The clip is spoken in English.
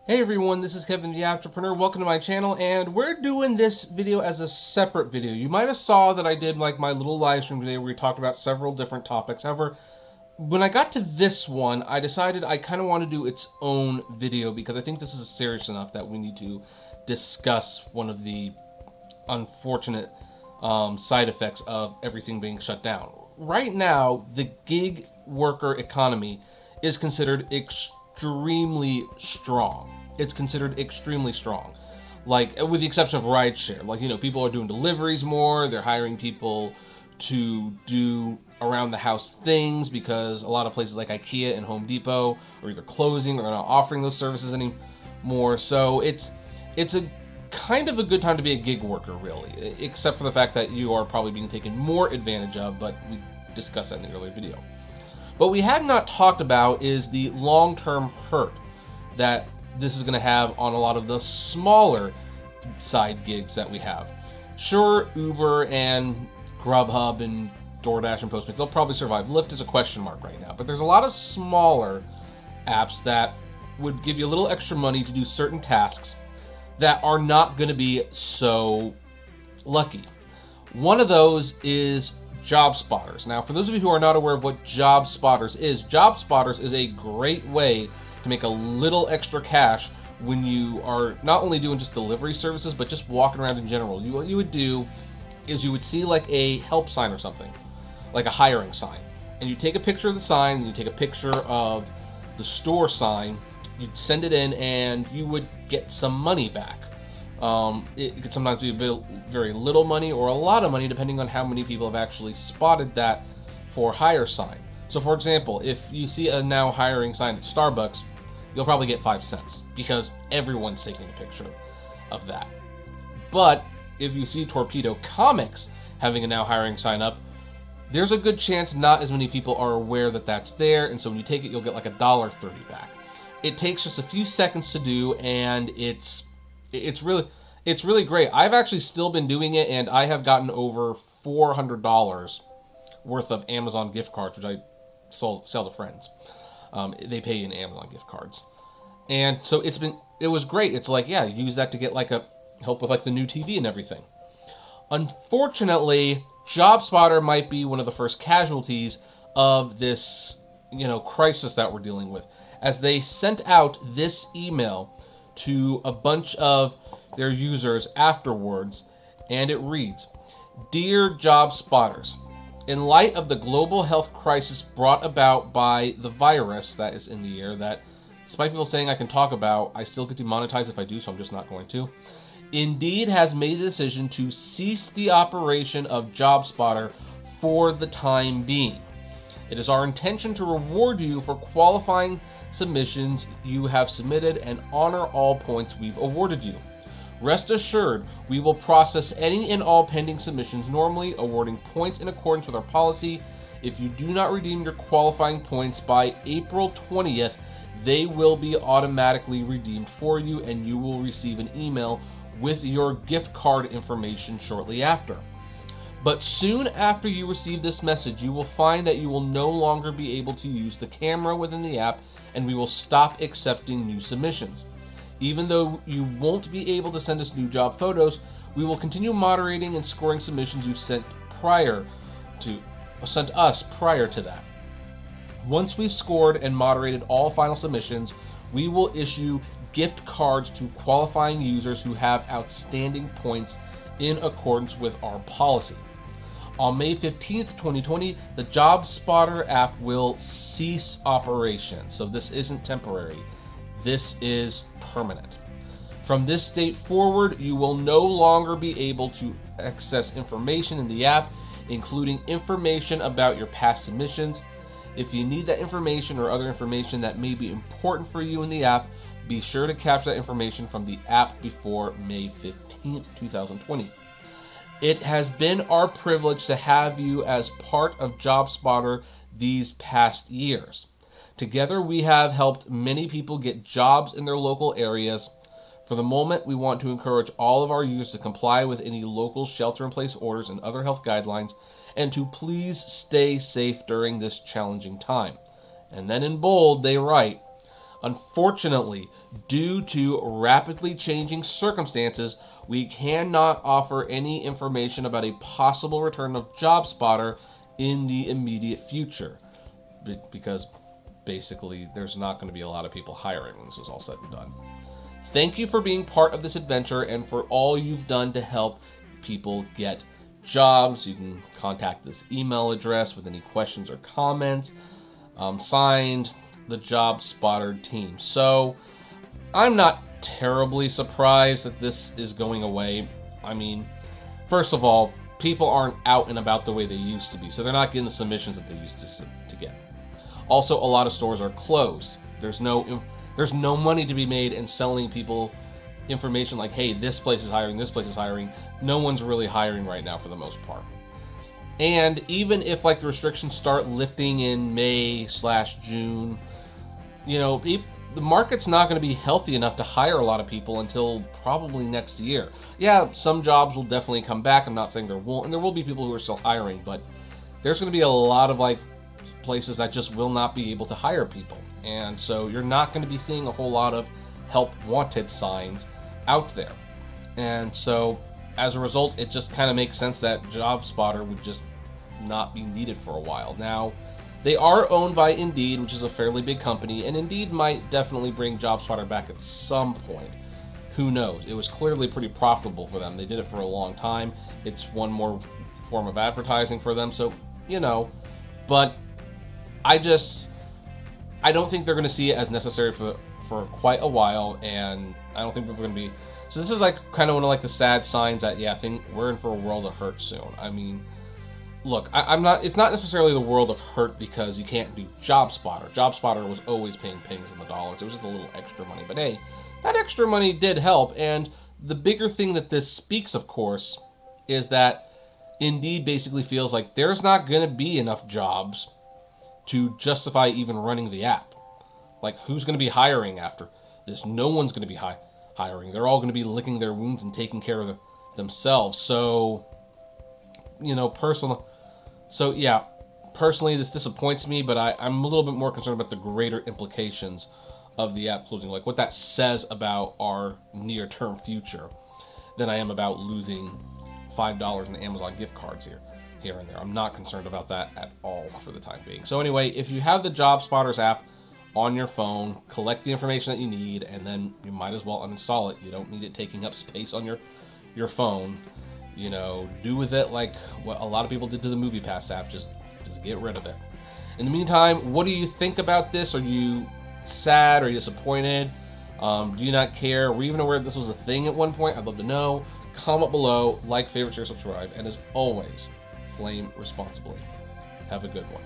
Hey everyone, this is Kevin the Apptrepreneur. Welcome to my channel, and we're doing this video as a separate video. You might have saw that I did like my little live stream today where we talked about several different topics. However, when I got to this one, I decided I kind of want to do its own video because I think this is serious enough that we need to discuss one of the unfortunate side effects of everything being shut down. Right now, the gig worker economy is considered extremely strong. It's considered extremely strong. Like, with the exception of rideshare. Like, people are doing deliveries more. They're hiring people to do around the house things because a lot of places like IKEA and Home Depot are either closing or not offering those services anymore. So it's a kind of a good time to be a gig worker, really, except for the fact that you are probably being taken more advantage of, but we discussed that in the earlier video. What we had not talked about is the long-term hurt that this is going to have on a lot of the smaller side gigs that we have. Sure, Uber and Grubhub and DoorDash and Postmates, they'll probably survive. Lyft is a question mark right now, but there's a lot of smaller apps that would give you a little extra money to do certain tasks that are not going to be so lucky. One of those is Job Spotters. Now, for those of you who are not aware of what Job Spotters is a great way to make a little extra cash when you are not only doing just delivery services, but just walking around in general. What you would do is you would see like a help sign or something, like a hiring sign, and you take a picture of the sign, and you take a picture of the sign, you'd send it in, and you would get some money back. It could sometimes be very little money or a lot of money, depending on how many people have actually spotted that for hire sign. So, for example, if you see a now hiring sign at Starbucks, you'll probably get 5 cents because everyone's taking a picture of that. But if you see Torpedo Comics having a now hiring sign up, there's a good chance not as many people are aware that that's there, and so when you take it, you'll get like $1.30 back. It takes just a few seconds to do, and it's really great. I've actually still been doing it, and I have gotten over $400 worth of Amazon gift cards, which I sell to friends. They pay in Amazon gift cards, and so it was great. It's like, yeah, use that to get like a help with like the new TV and everything. Unfortunately, JobSpotter might be one of the first casualties of this, crisis that we're dealing with, as they sent out this email to a bunch of their users afterwards, and it reads, "Dear Job Spotters, in light of the global health crisis brought about by the virus that is in the air that, despite people saying I can talk about, I still get demonetized if I do, so I'm just not going to, Indeed has made the decision to cease the operation of JobSpotter for the time being. It is our intention to reward you for qualifying submissions you have submitted and honor all points we've awarded you. Rest assured, we will process any and all pending submissions normally, awarding points in accordance with our policy. If you do not redeem your qualifying points by April 20th, they will be automatically redeemed for you, and you will receive an email with your gift card information shortly after. But soon after you receive this message, you will find that you will no longer be able to use the camera within the app, and we will stop accepting new submissions. Even though you won't be able to send us new job photos, we will continue moderating and scoring submissions you've sent us prior to that. Once we've scored and moderated all final submissions, we will issue gift cards to qualifying users who have outstanding points in accordance with our policy. On May 15th, 2020, the JobSpotter app will cease operation. So this isn't temporary. This is permanent. From this date forward, you will no longer be able to access information in the app, including information about your past submissions. If you need that information or other information that may be important for you in the app, be sure to capture that information from the app before May 15th, 2020. It has been our privilege to have you as part of JobSpotter these past years. Together, we have helped many people get jobs in their local areas. For the moment, we want to encourage all of our users to comply with any local shelter-in-place orders and other health guidelines, and to please stay safe during this challenging time. And then in bold, they write, Unfortunately, due to rapidly changing circumstances, we cannot offer any information about a possible return of JobSpotter in the immediate future, because basically there's not going to be a lot of people hiring when this is all said and done. Thank you for being part of this adventure and for all you've done to help people get jobs. You can contact this email address with any questions or comments. Signed, the JobSpotter team. So I'm not terribly surprised that this is going away. I mean, first of all, people aren't out and about the way they used to be, so they're not getting the submissions that they used to get. Also, a lot of stores are closed. There's no money to be made in selling people information like, hey, this place is hiring, this place is hiring. No one's really hiring right now for the most part. And even if like the restrictions start lifting in May/June, you know, the market's not going to be healthy enough to hire a lot of people until probably next year. Yeah, some jobs will definitely come back. I'm not saying there won't, and there will be people who are still hiring, but there's going to be a lot of like places that just will not be able to hire people. And so you're not going to be seeing a whole lot of help wanted signs out there. And so as a result, it just kind of makes sense that JobSpotter would just not be needed for a while. Now, they are owned by Indeed, which is a fairly big company, and Indeed might definitely bring JobSpotter back at some point. Who knows? It was clearly pretty profitable for them. They did it for a long time. It's one more form of advertising for them, so, you know. But I don't think they're going to see it as necessary for quite a while, and I don't think people are going to be... So this is like kind of one of like the sad signs that, yeah, I think we're in for a world of hurt soon. I mean, look, it's not necessarily the world of hurt because you can't do JobSpotter. JobSpotter was always paying pennies on the dollars. It was just a little extra money. But hey, that extra money did help. And the bigger thing that this speaks, of course, is that Indeed basically feels like there's not going to be enough jobs to justify even running the app. Like, who's going to be hiring after this? No one's going to be hiring. They're all going to be licking their wounds and taking care of themselves. So, you know, personally, this disappoints me, but I'm a little bit more concerned about the greater implications of the app closing, like what that says about our near-term future, than I am about losing $5 in Amazon gift cards here and there. I'm not concerned about that at all for the time being. So anyway, if you have the JobSpotters app on your phone, collect the information that you need, and then you might as well uninstall it. You don't need it taking up space on your phone. You know, do with it like what a lot of people did to the MoviePass app. Just get rid of it. In the meantime, what do you think about this? Are you sad? Are you disappointed? Do you not care? Were you even aware this was a thing at one point? I'd love to know. Comment below, like, favorite, share, subscribe, and as always, flame responsibly. Have a good one.